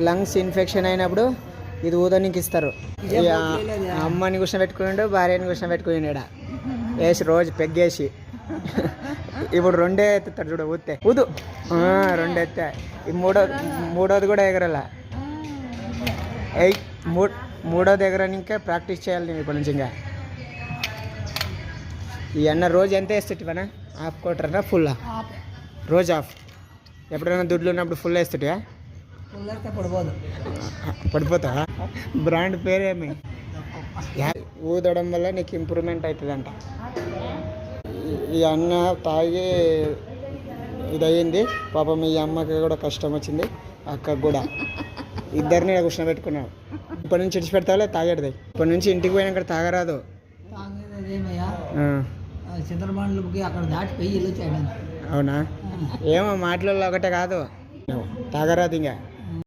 Lungs infection అయినప్పుడు ఇది ఊదనికి ఇస్తారు. అమ్మని కూర్చోబెట్టుకున్నాడు, భార్యని కూర్చోబెట్టుకున్నాడు వేసి రోజు పెగ్గేసి. ఇప్పుడు 2 ఎత్తుతాడు చూడు, ఊతే ఊదు 2 ఎత్తా. ఈ మూడోది కూడా ఎగరలా. మూడోది ఎగరనికే ప్రాక్టీస్ చేయాలి నేను ఇప్పటి నుంచి. ఇంకా ఈ అన్న రోజు ఎంత వేస్తుంటివనా? హాఫ్ క్వార్టర్నా ఫుల్లా? రోజు హాఫ్. ఎప్పుడైనా దుడ్లు ఉన్నప్పుడు ఫుల్ వేస్తుంటా? పడిపోతావా? బ్రాండ్ పేరేమి? ఊదడం వల్ల నీకు ఇంప్రూవ్మెంట్ అవుతుందంట. ఈ అన్న తాగి ఇదయ్యింది పాపం. ఈ అమ్మకి కూడా కష్టం వచ్చింది, అక్కకు కూడా. ఇద్దరిని కూర్చోబెట్టుకున్నావు. ఇప్పటి నుంచి విడిచిపెడతావులే తాగేది. ఇప్పటి నుంచి ఇంటికి పోయినాక తాగరాదు. అవునా? ఏమో మాటలలో ఒకటే కాదు, తాగరాదు ఇంకా.